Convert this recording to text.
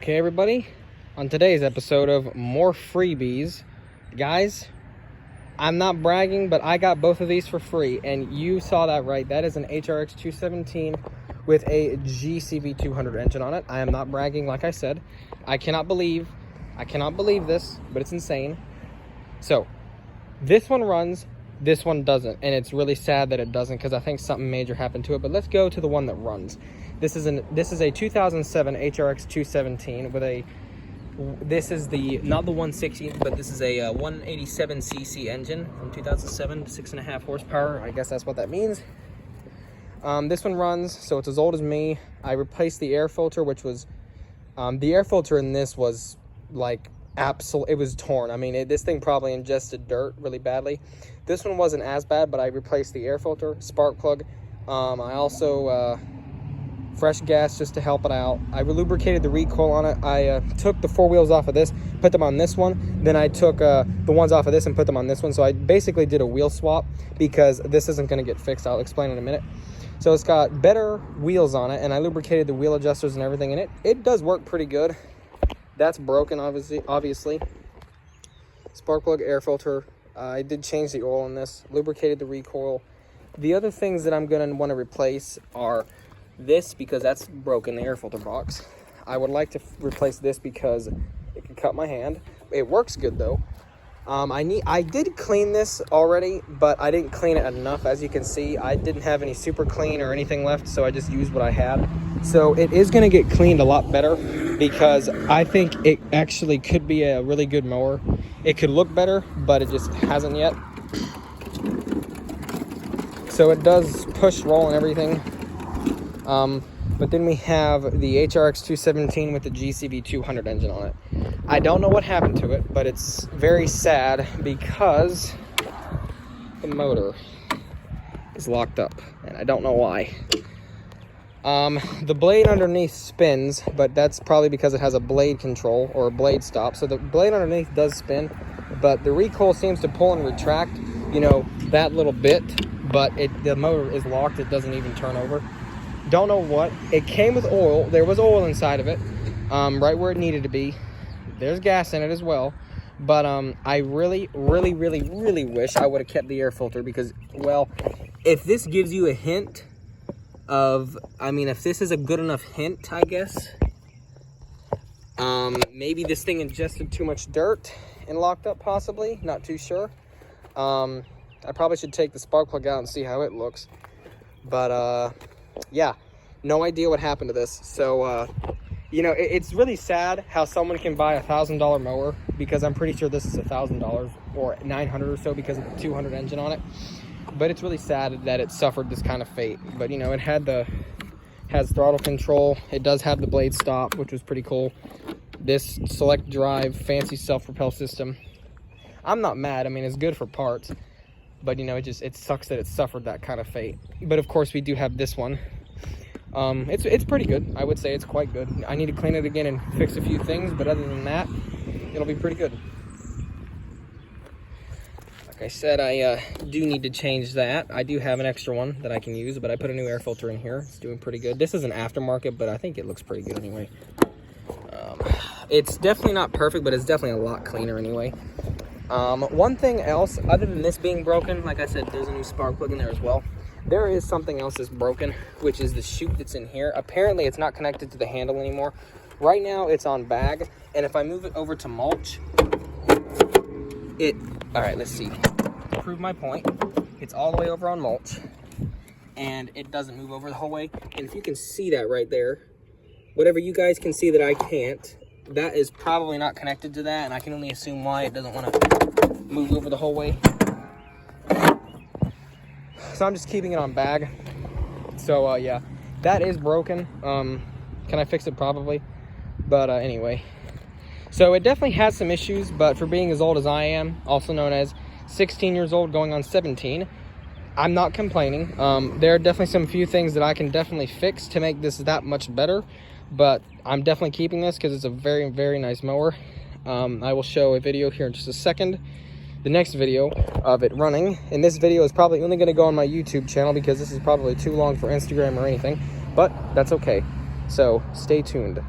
Okay, everybody, on today's episode of More Freebies, guys, I'm not bragging, but I got both of these for free, and you saw that right. That is an HRX-217 with a GCV 200 engine on it. I am not bragging, like I said. I cannot believe this, but it's insane. So, this one runs, this one doesn't, and it's really sad that it doesn't because I think something major happened to it, but let's go to the one that runs. This is a 2007 HRX-217 with a, this is the, not the 160, but this is a 187cc engine from 2007, 6.5 horsepower. I guess that's what that means. This one runs, so it's as old as me. I replaced the air filter, which was, the air filter in this was like, it was torn. I mean, this thing probably ingested dirt really badly. This one wasn't as bad, but I replaced the air filter, spark plug. I also, fresh gas just to help it out. I lubricated the recoil on it. I took the 4 wheels off of this, put them on this one. Then I took the ones off of this and put them on this one. So I basically did a wheel swap because this isn't going to get fixed. I'll explain in a minute. So it's got better wheels on it, and I lubricated the wheel adjusters and everything in it. It does work pretty good. That's broken, obviously. Spark plug, air filter. I did change the oil in this, lubricated the recoil. The other things that I'm going to want to replace are this, because that's broken, the air filter box. I would like to replace this because it can cut my hand. It works good though. I did clean this already, but I didn't clean it enough. As you can see, I didn't have any super clean or anything left, so I just used what I had. So it is going to get cleaned a lot better because I think it actually could be a really good mower. It could look better, but it just hasn't yet. So it does push, roll, and everything. But then we have the HRX-217 with the GCV 200 engine on it. I don't know what happened to it, but it's very sad because the motor is locked up, and I don't know why. The blade underneath spins, but that's probably because it has a blade control or a blade stop. So the blade underneath does spin, but the recoil seems to pull and retract, you know, that little bit, but the motor is locked. It doesn't even turn over. Don't know what. It came with oil. There was oil inside of it, right where it needed to be. There's gas in it as well. But I really wish I would have kept the air filter because, well, if this gives you a hint of, I mean, if this is a good enough hint, I guess, maybe this thing ingested too much dirt and locked up, possibly. Not too sure. I probably should take the spark plug out and see how it looks. But, yeah, no idea what happened to this. So, you know, it's really sad how someone can buy a $1,000 mower, because I'm pretty sure this is $1,000 or $900 or so because of the 200 engine on it. But it's really sad that it suffered this kind of fate. But, you know, it has throttle control. It does have the blade stop, which was pretty cool. This select drive, fancy self-propel system. I'm not mad. I mean, it's good for parts. But, you know, it sucks that it suffered that kind of fate. But, of course, we do have this one. It's pretty good. I would say it's quite good. I need to clean it again and fix a few things, but other than that, it'll be pretty good. Like I said, I do need to change that. I do have an extra one that I can use, but I put a new air filter in here. It's doing pretty good. This is an aftermarket, but I think it looks pretty good anyway. It's definitely not perfect, but it's definitely a lot cleaner anyway. One thing else, other than this being broken, like I said, there's a new spark plug in there as well. There is something else that's broken, which is the chute that's in here. Apparently, it's not connected to the handle anymore. Right now, it's on bag, and if I move it over to mulch, all right, let's see. To prove my point, it's all the way over on mulch, and it doesn't move over the whole way. And if you can see that right there, whatever you guys can see that I can't, that is probably not connected to that, and I can only assume why it doesn't want to move over the whole way. So I'm just keeping it on bag. So yeah, that is broken. Can I fix it? Probably. But anyway, so it definitely has some issues, but for being as old as I am, also known as 16 years old going on 17, I'm not complaining. There are definitely some few things that I can definitely fix to make this that much better, but I'm definitely keeping this because it's a very nice mower. I will show a video here in just a second, the next video of it running, and this video is probably only going to go on my YouTube channel because this is probably too long for Instagram or anything, but that's okay. So stay tuned.